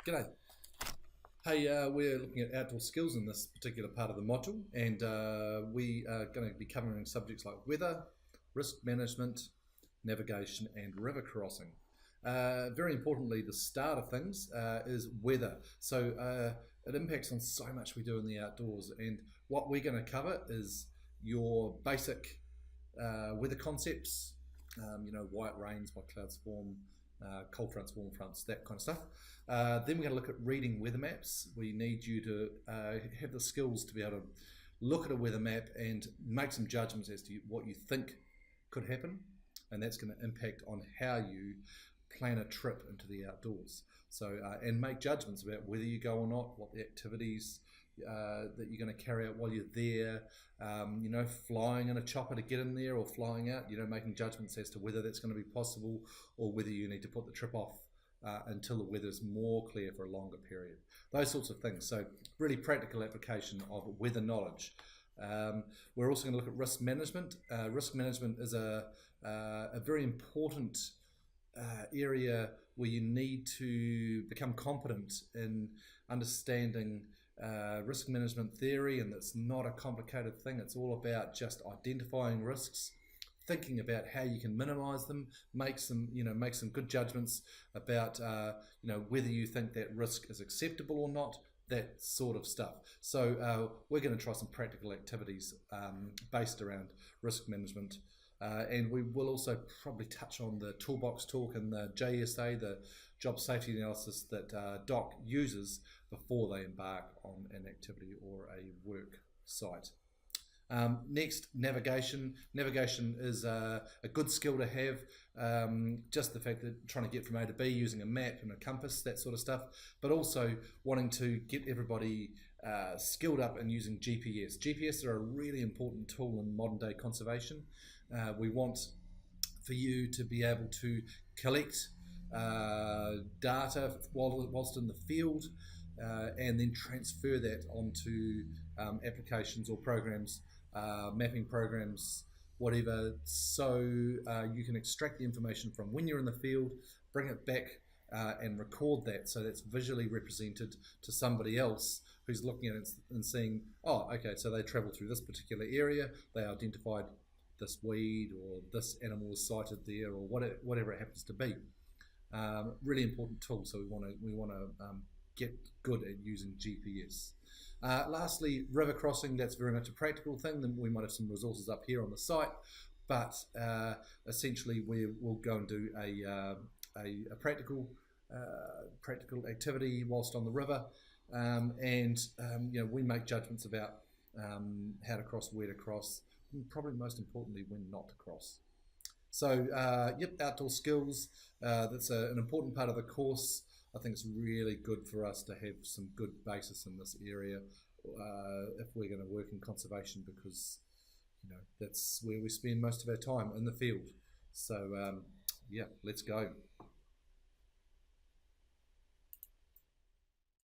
G'day. Hey, we're looking at outdoor skills in this particular part of the module, and we are going to be covering subjects like weather, risk management, navigation, and river crossing. Very importantly, the start of things is weather. So it impacts on so much we do in the outdoors, and what we're going to cover is your basic weather concepts, white rains, white clouds form, cold fronts, warm fronts, that kind of stuff. Then we're going to look at reading weather maps. We need you to have the skills to be able to look at a weather map and make some judgments as to what you think could happen, and that's going to impact on how you plan a trip into the outdoors. So and make judgments about whether you go or not, what the activities that you're going to carry out while you're there, flying in a chopper to get in there or flying out, making judgments as to whether that's going to be possible or whether you need to put the trip off until the weather's more clear for a longer period. Those sorts of things. So really practical application of weather knowledge. We're also going to look at risk management. Risk management is a very important area where you need to become competent in understanding risk management theory, and it's not a complicated thing. It's all about just identifying risks, thinking about how you can minimize them, make some good judgments about whether you think that risk is acceptable or not, that sort of stuff. So we're going to try some practical activities based around risk management. And we will also probably touch on the toolbox talk and the JSA, the job safety analysis that DOC uses before they embark on an activity or a work site. Next, navigation. Navigation is a good skill to have. Just the fact that trying to get from A to B using a map and a compass, that sort of stuff, but also wanting to get everybody skilled up in using GPS. GPS are a really important tool in modern day conservation. We want for you to be able to collect data whilst in the field and then transfer that onto applications or programs, mapping programs, whatever, so you can extract the information from when you're in the field, bring it back and record that so that's visually represented to somebody else who's looking at it and seeing, oh, okay, so they traveled through this particular area, they identified this weed or this animal was sighted there or whatever it happens to be. Really important tool, so we want to get good at using GPS. Lastly, river crossing, that's very much a practical thing. Then we might have some resources up here on the site, but essentially we'll go and do a practical activity whilst on the river, and we make judgments about how to cross, where to cross, and probably most importantly when not to cross. So outdoor skills, that's an important part of the course. I think it's really good for us to have some good basis in this area if we're going to work in conservation, because that's where we spend most of our time, in the field. So let's go.